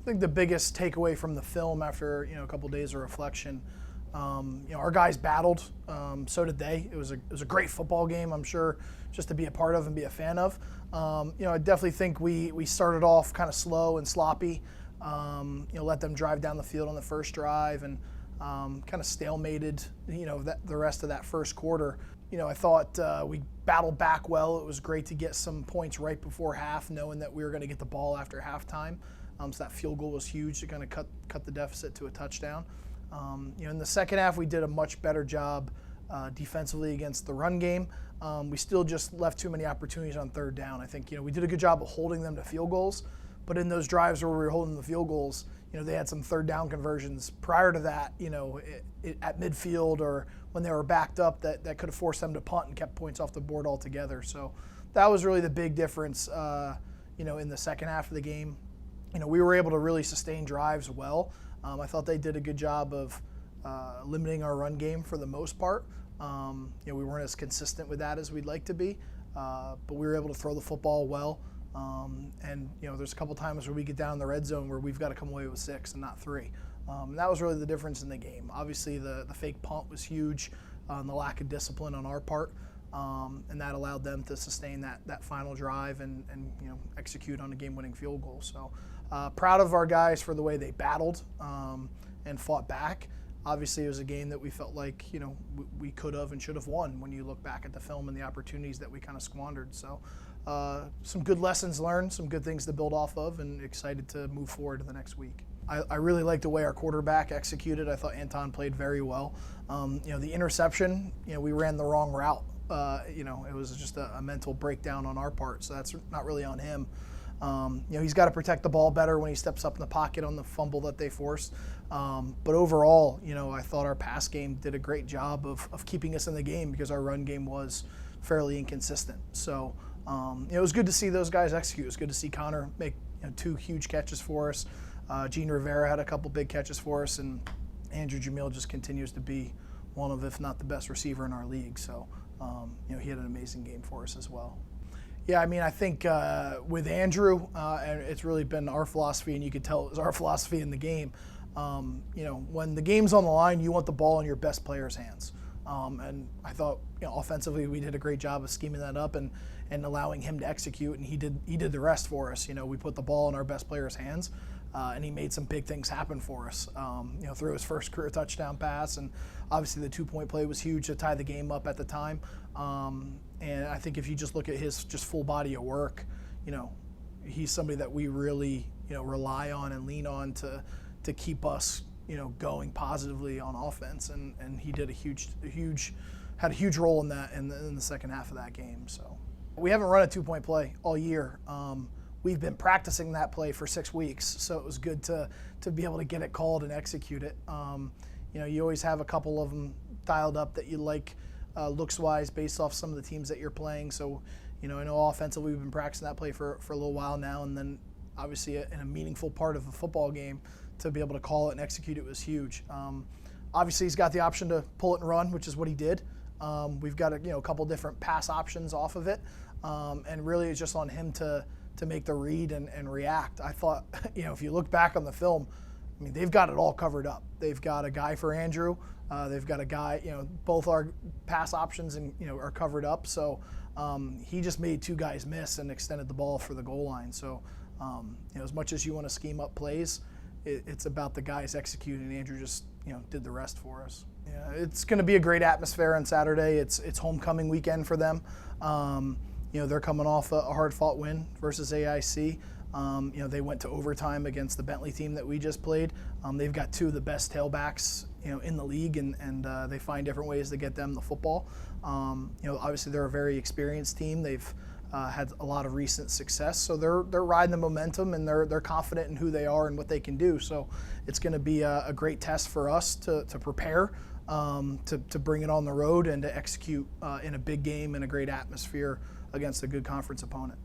think the biggest takeaway from the film after a couple days of reflection, our guys battled. So did they. It was a great football game, I'm sure, just to be a part of and be a fan of. I definitely think we started off kind of slow and sloppy. Let them drive down the field on the first drive and kind of stalemated the rest of that first quarter. I thought we battled back well. It was great to get some points right before half, knowing that we were going to get the ball after halftime. So that field goal was huge to kind of cut the deficit to a touchdown. In the second half, we did a much better job defensively against the run game. We still just left too many opportunities on third down. I think we did a good job of holding them to field goals, but in those drives where we were holding the field goals, they had some third down conversions prior to that, at midfield or when they were backed up that could have forced them to punt and kept points off the board altogether. So that was really the big difference, in the second half of the game. We were able to really sustain drives well. I thought they did a good job of limiting our run game for the most part. We weren't as consistent with that as we'd like to be, but we were able to throw the football well. There's a couple times where we get down in the red zone where we've got to come away with 6 and not 3. And that was really the difference in the game. Obviously, the fake punt was huge, the lack of discipline on our part, and that allowed them to sustain that final drive and execute on a game-winning field goal. So proud of our guys for the way they battled and fought back. Obviously, it was a game that we felt like we could have and should have won when you look back at the film and the opportunities that we kind of squandered. So some good lessons learned, some good things to build off of, and excited to move forward to the next week. I really liked the way our quarterback executed. I thought Anton played very well. The interception, we ran the wrong route. It was just a mental breakdown on our part, so that's not really on him. He's got to protect the ball better when he steps up in the pocket on the fumble that they forced. But overall, I thought our pass game did a great job of keeping us in the game because our run game was fairly inconsistent. So it was good to see those guys execute. It was good to see Connor make 2 huge catches for us. Gene Rivera had a couple big catches for us, and Andrew Jamil just continues to be one of, if not the best receiver in our league. So he had an amazing game for us as well. Yeah, I think with Andrew, and it's really been our philosophy, and you could tell it was our philosophy in the game. When the game's on the line, you want the ball in your best player's hands. And I thought, offensively, we did a great job of scheming that up and allowing him to execute, and he did the rest for us. We put the ball in our best player's hands, and he made some big things happen for us. Through his first career touchdown pass, and obviously the 2-point play was huge to tie the game up at the time. And I think if you just look at his just full body of work, he's somebody that we really rely on and lean on to keep us going positively on offense, and he did had a huge role in that in the second half of that game. So we haven't run a 2-point play all year. We've been practicing that play for 6 weeks, so it was good to be able to get it called and execute it. You always have a couple of them dialed up that you like looks-wise based off some of the teams that you're playing. So I know offensively we've been practicing that play for a little while now, and then obviously in a meaningful part of a football game to be able to call it and execute it was huge. Obviously, he's got the option to pull it and run, which is what he did. We've got a couple different pass options off of it, and really it's just on him to make the read and react. I thought, if you look back on the film, they've got it all covered up. They've got a guy for Andrew. They've got a guy, both our pass options are covered up. So he just made 2 guys miss and extended the ball for the goal line. So as much as you want to scheme up plays, it's about the guys executing. Andrew just did the rest for us. Yeah, it's going to be a great atmosphere on Saturday. It's homecoming weekend for them. They're coming off a hard-fought win versus AIC. They went to overtime against the Bentley team that we just played. They've got 2 of the best tailbacks in the league, and they find different ways to get them the football. Obviously they're a very experienced team. They've had a lot of recent success, so they're riding the momentum, and they're confident in who they are and what they can do. So it's going to be a great test for us to prepare, to bring it on the road and to execute in a big game in a great atmosphere against a good conference opponent.